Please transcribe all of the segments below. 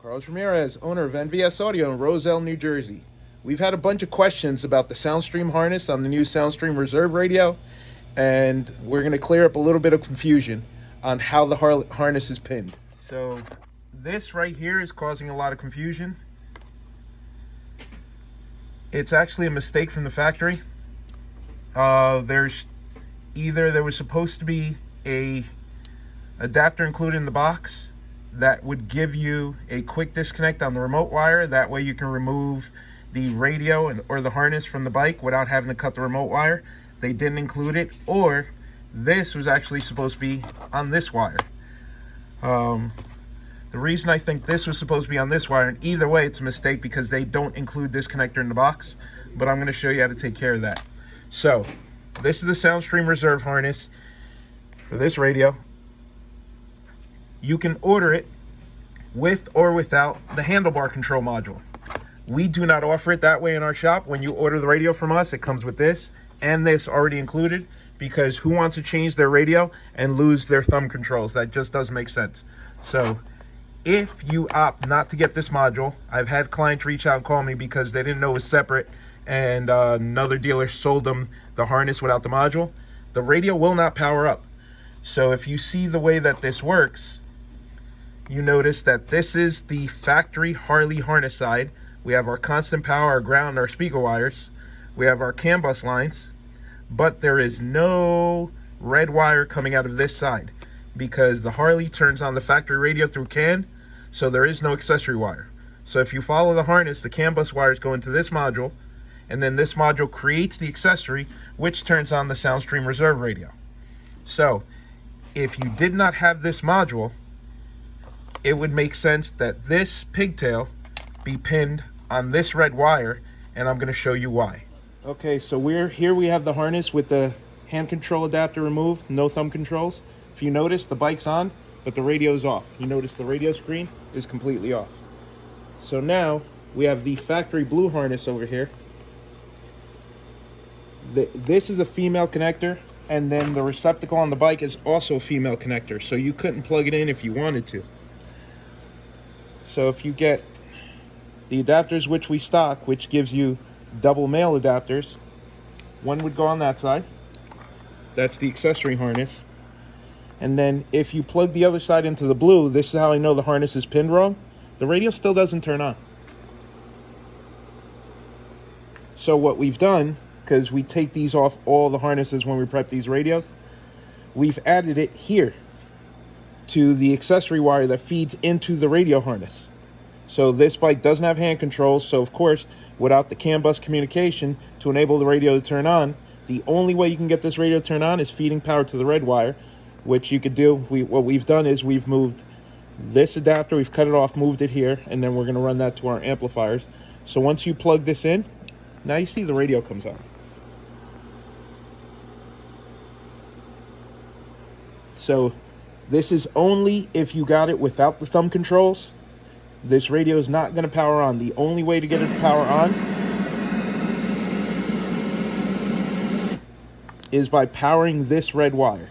Carlos Ramirez, owner of NVS Audio in Roselle, New Jersey. We've had a bunch of questions about the Soundstream harness on the new Soundstream Reserve radio, and we're going to clear up a little bit of confusion on how the harness is pinned. So this right here is causing a lot of confusion. It's actually a mistake from the factory. There was supposed to be a adapter included in the box that would give you a quick disconnect on the remote wire. That way you can remove the radio or the harness from the bike without having to cut the remote wire. They didn't include it, or this was actually supposed to be on this wire. The reason I think this was supposed to be on this wire, and either way it's a mistake because they don't include this connector in the box, but I'm going to show you how to take care of that. So this is the Soundstream Reserve harness for this radio. You can order it with or without the handlebar control module. We do not offer it that way in our shop. When you order the radio from us, it comes with this and this already included, because who wants to change their radio and lose their thumb controls? That just doesn't make sense. So if you opt not to get this module, I've had clients reach out and call me because they didn't know it was separate, and another dealer sold them the harness without the module. The radio will not power up. So if you see the way that this works, you notice that this is the factory Harley harness side. We have our constant power, our ground, our speaker wires. We have our CAN bus lines, but there is no red wire coming out of this side because the Harley turns on the factory radio through CAN, so there is no accessory wire. So if you follow the harness, the CAN bus wires go into this module, and then this module creates the accessory, which turns on the Soundstream Reserve radio. So if you did not have this module, it would make sense that this pigtail be pinned on this red wire, and I'm going to show you why. Okay, so we have the harness with the hand control adapter removed, no thumb controls. If you notice, the bike's on, but the radio is off. You notice the radio screen is completely off. So now we have the factory blue harness over here. This is a female connector, and then the receptacle on the bike is also a female connector, so you couldn't plug it in if you wanted to. So if you get the adapters which we stock, which gives you double male adapters, one would go on that side. That's the accessory harness. And then if you plug the other side into the blue, this is how I know the harness is pinned wrong. The radio still doesn't turn on. So what we've done, because we take these off all the harnesses when we prep these radios, we've added it here to the accessory wire that feeds into the radio harness. So this bike doesn't have hand controls, so of course, without the CAN bus communication to enable the radio to turn on, the only way you can get this radio to turn on is feeding power to the red wire, which you could do. What we've done is we've moved this adapter, we've cut it off, moved it here, and then we're going to run that to our amplifiers. So once you plug this in, now you see the radio comes on. So this is only if you got it without the thumb controls. This radio is not going to power on. The only way to get it to power on is by powering this red wire.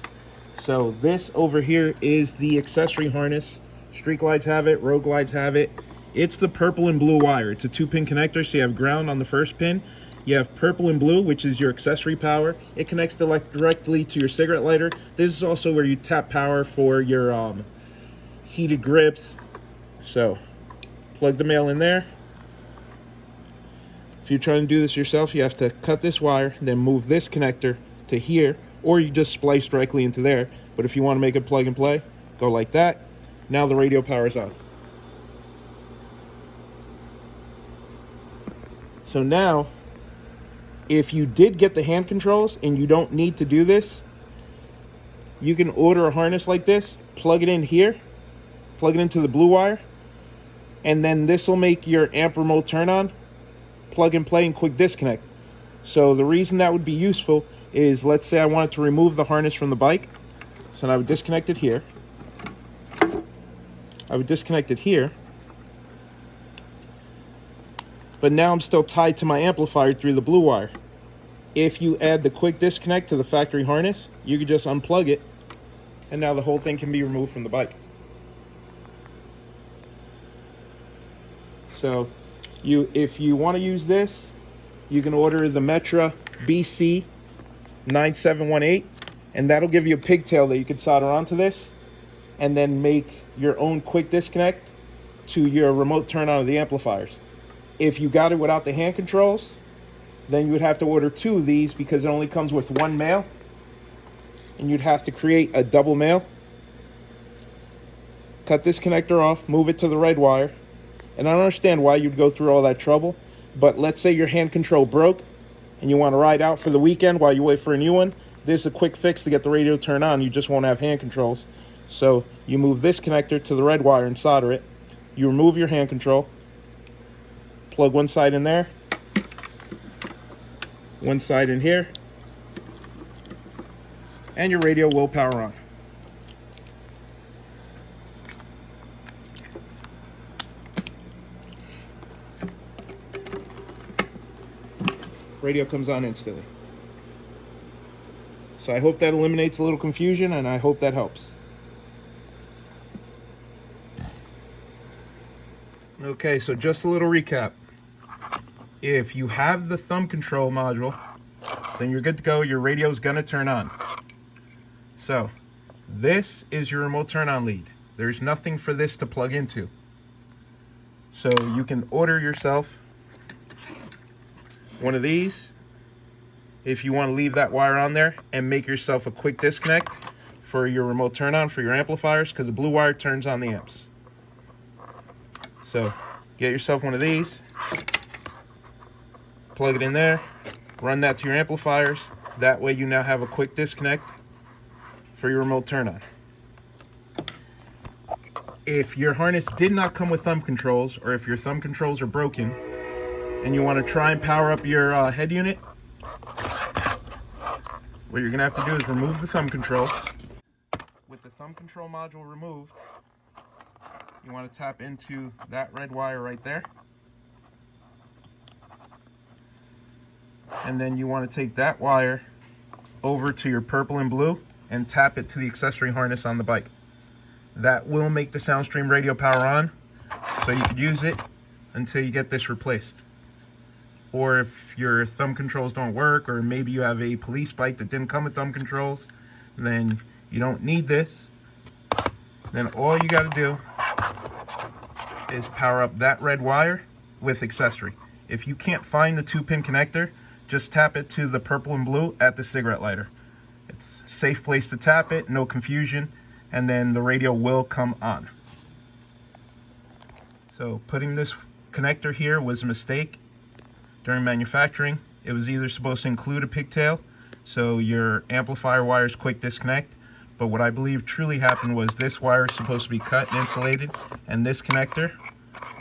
So this over here is the accessory harness. Street glides have it, road glides have it. It's the purple and blue wire. It's a 2-pin connector, so you have ground on the first pin. You have purple and blue, which is your accessory power. It connects directly to your cigarette lighter. This is also where you tap power for your heated grips. So plug the male in there. If you're trying to do this yourself, you have to cut this wire, then move this connector to here, or you just splice directly into there. But if you want to make it plug and play, go like that. Now the radio power's on. So now, if you did get the hand controls and you don't need to do this, you can order a harness like this, plug it in here, plug it into the blue wire, and then this will make your amp remote turn on, plug and play, and quick disconnect. So the reason that would be useful is, let's say I wanted to remove the harness from the bike. So now I would disconnect it here. I would disconnect it here. But now I'm still tied to my amplifier through the blue wire. If you add the quick disconnect to the factory harness, you can just unplug it, and now the whole thing can be removed from the bike. So if you want to use this, you can order the Metra BC 9718, and that'll give you a pigtail that you can solder onto this and then make your own quick disconnect to your remote turn on of the amplifiers. If you got it without the hand controls, then you would have to order 2 of these because it only comes with 1 male, and you'd have to create a double male. Cut this connector off, move it to the red wire, and I don't understand why you'd go through all that trouble, but let's say your hand control broke and you want to ride out for the weekend while you wait for a new one. This is a quick fix to get the radio turned on. You just won't have hand controls. So you move this connector to the red wire and solder it. You remove your hand control, plug one side in there, one side in here, and your radio will power on. Radio comes on instantly. So I hope that eliminates a little confusion, and I hope that helps. Okay, so just a little recap. If you have the thumb control module, then you're good to go. Your radio's gonna turn on. So this is your remote turn on lead. There's nothing for this to plug into. So you can order yourself one of these if you want to leave that wire on there and make yourself a quick disconnect for your remote turn on for your amplifiers, because the blue wire turns on the amps. So get yourself one of these, plug it in there, run that to your amplifiers. That way you now have a quick disconnect for your remote turn on. If your harness did not come with thumb controls, or if your thumb controls are broken and you want to try and power up your head unit, what you're going to have to do is remove the thumb control. With the thumb control module removed, you want to tap into that red wire right there. And then you want to take that wire over to your purple and blue and tap it to the accessory harness on the bike. That will make the SoundStream radio power on, so you could use it until you get this replaced. Or if your thumb controls don't work, or maybe you have a police bike that didn't come with thumb controls, then you don't need this. Then all you got to do is power up that red wire with accessory. If you can't find the 2-pin connector, just tap it to the purple and blue at the cigarette lighter. It's a safe place to tap it, no confusion, and then the radio will come on. So putting this connector here was a mistake during manufacturing. It was either supposed to include a pigtail, so your amplifier wires quick disconnect, but what I believe truly happened was this wire is supposed to be cut and insulated, and this connector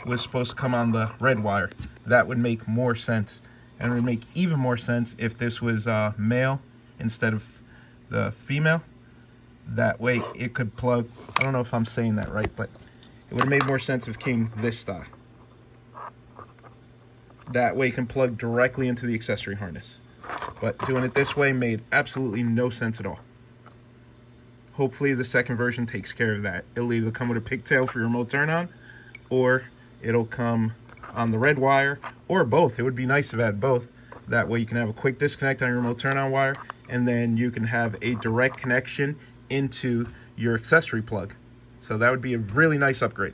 was supposed to come on the red wire. That would make more sense, and it would make even more sense if this was male instead of the female. That way it could plug, I don't know if I'm saying that right, but it would have made more sense if it came this style. That way it can plug directly into the accessory harness. But doing it this way made absolutely no sense at all. Hopefully the second version takes care of that. It'll either come with a pigtail for your remote turn on, or it'll come on the red wire, or both. It would be nice if it had both. That way you can have a quick disconnect on your remote turn on wire, and then you can have a direct connection into your accessory plug. So that would be a really nice upgrade.